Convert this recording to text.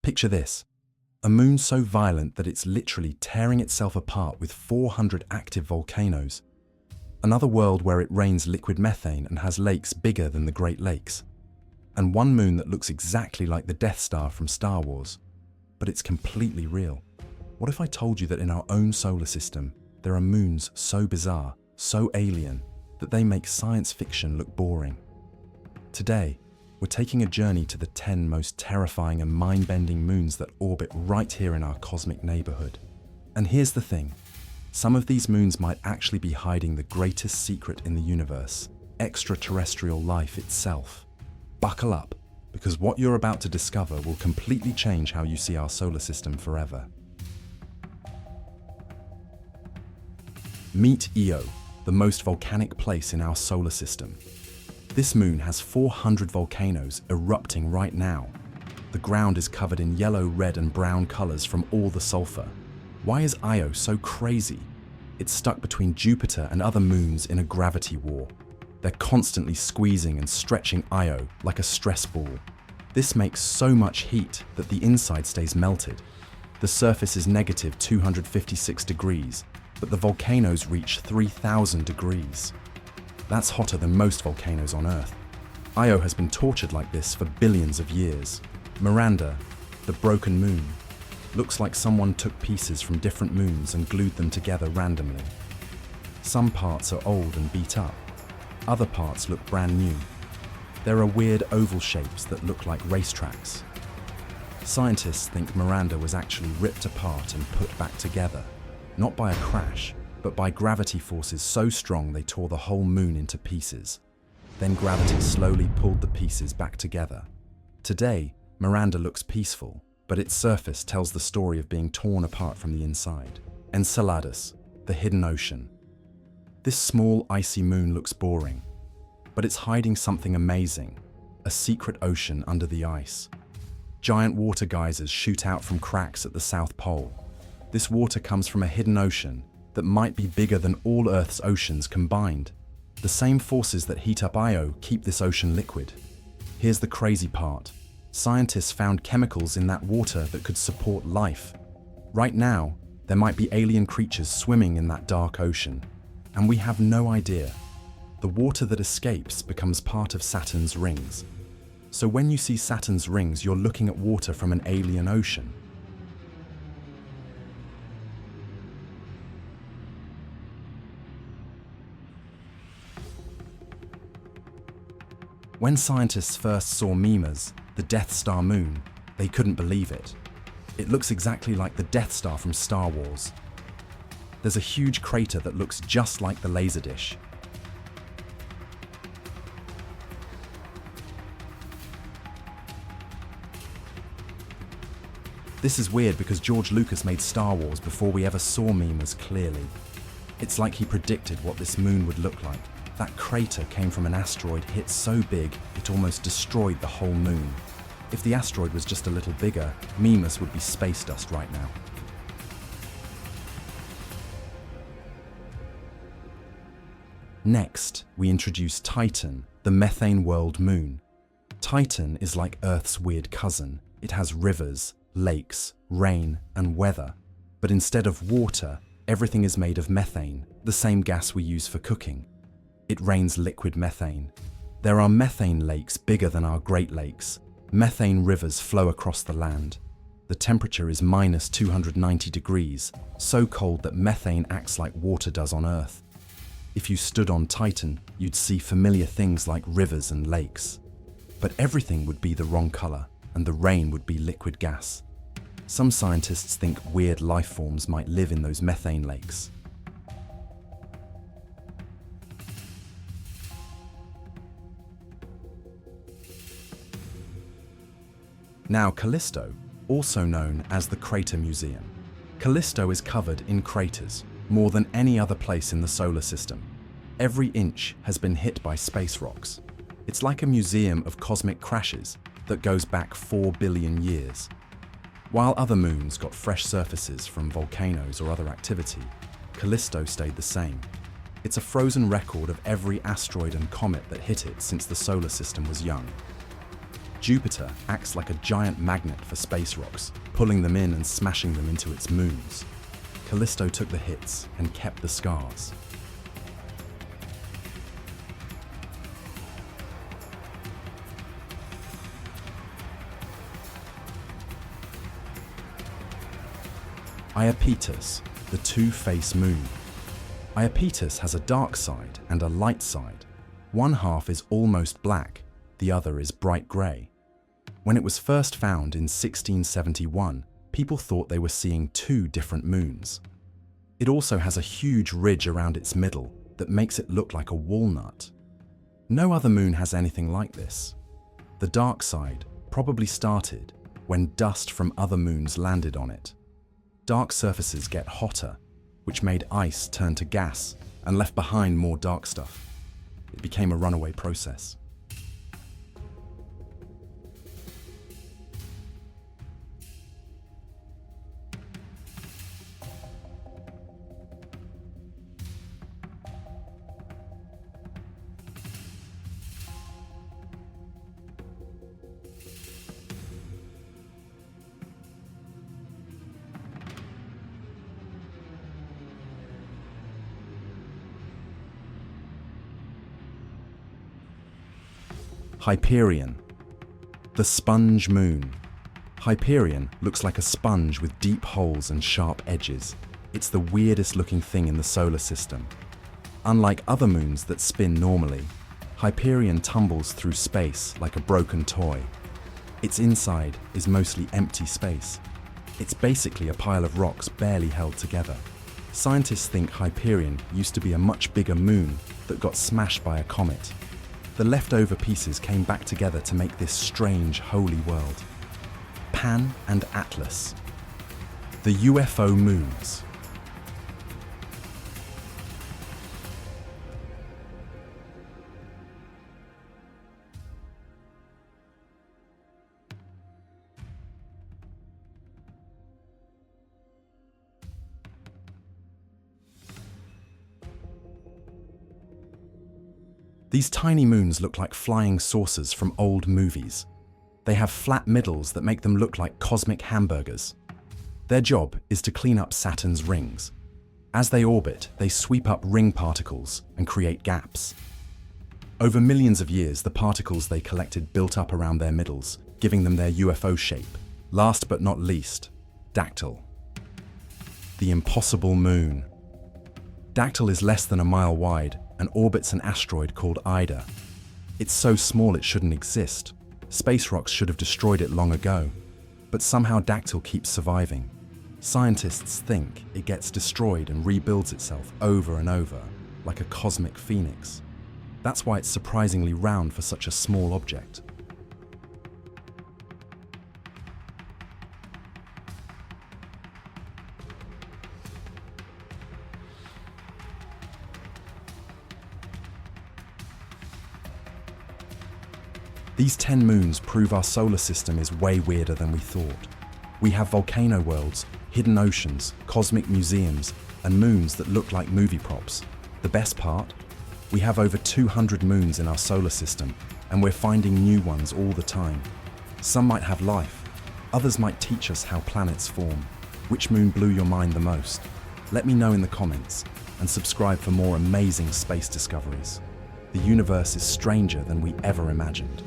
Picture this. A moon so violent that it's literally tearing itself apart with 400 active volcanoes. Another world where it rains liquid methane and has lakes bigger than the Great Lakes. And one moon that looks exactly like the Death Star from Star Wars. But it's completely real. What if I told you that in our own solar system, there are moons so bizarre, so alien, that they make science fiction look boring? Today, we're taking a journey to the 10 most terrifying and mind-bending moons that orbit right here in our cosmic neighborhood. And here's the thing. Some of these moons might actually be hiding the greatest secret in the universe, extraterrestrial life itself. Buckle up, because what you're about to discover will completely change how you see our solar system forever. Meet Io, the most volcanic place in our solar system. This moon has 400 volcanoes erupting right now. The ground is covered in yellow, red, and brown colors from all the sulfur. Why is Io so crazy? It's stuck between Jupiter and other moons in a gravity war. They're constantly squeezing and stretching Io like a stress ball. This makes so much heat that the inside stays melted. The surface is negative 256 degrees, but the volcanoes reach 3,000 degrees. That's hotter than most volcanoes on Earth. Io has been tortured like this for billions of years. Miranda, the broken moon, looks like someone took pieces from different moons and glued them together randomly. Some parts are old and beat up. Other parts look brand new. There are weird oval shapes that look like racetracks. Scientists think Miranda was actually ripped apart and put back together, not by a crash, but by gravity forces so strong they tore the whole moon into pieces. Then gravity slowly pulled the pieces back together. Today, Miranda looks peaceful, but its surface tells the story of being torn apart from the inside. Enceladus, the hidden ocean. This small, icy moon looks boring, but it's hiding something amazing, a secret ocean under the ice. Giant water geysers shoot out from cracks at the South Pole. This water comes from a hidden ocean that might be bigger than all Earth's oceans combined. The same forces that heat up Io keep this ocean liquid. Here's the crazy part. Scientists found chemicals in that water that could support life. Right now, there might be alien creatures swimming in that dark ocean, and we have no idea. The water that escapes becomes part of Saturn's rings. So when you see Saturn's rings, you're looking at water from an alien ocean. When scientists first saw Mimas, the Death Star moon, they couldn't believe it. It looks exactly like the Death Star from Star Wars. There's a huge crater that looks just like the laser dish. This is weird because George Lucas made Star Wars before we ever saw Mimas clearly. It's like he predicted what this moon would look like. That crater came from an asteroid hit so big it almost destroyed the whole moon. If the asteroid was just a little bigger, Mimas would be space dust right now. Next, we introduce Titan, the methane world moon. Titan is like Earth's weird cousin. It has rivers, lakes, rain, and weather. But instead of water, everything is made of methane, the same gas we use for cooking. It rains liquid methane. There are methane lakes bigger than our Great Lakes. Methane rivers flow across the land. The temperature is minus 290 degrees, so cold that methane acts like water does on Earth. If you stood on Titan, you'd see familiar things like rivers and lakes. But everything would be the wrong color, and the rain would be liquid gas. Some scientists think weird life forms might live in those methane lakes. Now Callisto, also known as the Crater Museum. Callisto is covered in craters, more than any other place in the solar system. Every inch has been hit by space rocks. It's like a museum of cosmic crashes that goes back 4 billion years. While other moons got fresh surfaces from volcanoes or other activity, Callisto stayed the same. It's a frozen record of every asteroid and comet that hit it since the solar system was young. Jupiter acts like a giant magnet for space rocks, pulling them in and smashing them into its moons. Callisto took the hits and kept the scars. Ietus, the two-faced moon. Ietus has a dark side and a light side. One half is almost black, the other is bright grey. When it was first found in 1671, people thought they were seeing two different moons. It also has a huge ridge around its middle that makes it look like a walnut. No other moon has anything like this. The dark side probably started when dust from other moons landed on it. Dark surfaces get hotter, which made ice turn to gas and left behind more dark stuff. It became a runaway process. Hyperion, the sponge moon. Hyperion looks like a sponge with deep holes and sharp edges. It's the weirdest looking thing in the solar system. Unlike other moons that spin normally, Hyperion tumbles through space like a broken toy. Its inside is mostly empty space. It's basically a pile of rocks barely held together. Scientists think Hyperion used to be a much bigger moon that got smashed by a comet. The leftover pieces came back together to make this strange holy world. Pan and Atlas, the UFO moons. These tiny moons look like flying saucers from old movies. They have flat middles that make them look like cosmic hamburgers. Their job is to clean up Saturn's rings. As they orbit, they sweep up ring particles and create gaps. Over millions of years, the particles they collected built up around their middles, giving them their UFO shape. Last but not least, Dactyl, the impossible moon. Dactyl is less than a mile wide and orbits an asteroid called Ida. It's so small it shouldn't exist. Space rocks should have destroyed it long ago. But somehow Dactyl keeps surviving. Scientists think it gets destroyed and rebuilds itself over and over, like a cosmic phoenix. That's why it's surprisingly round for such a small object. These 10 moons prove our solar system is way weirder than we thought. We have volcano worlds, hidden oceans, cosmic museums, and moons that look like movie props. The best part? We have over 200 moons in our solar system, and we're finding new ones all the time. Some might have life, others might teach us how planets form. Which moon blew your mind the most? Let me know in the comments, and subscribe for more amazing space discoveries. The universe is stranger than we ever imagined.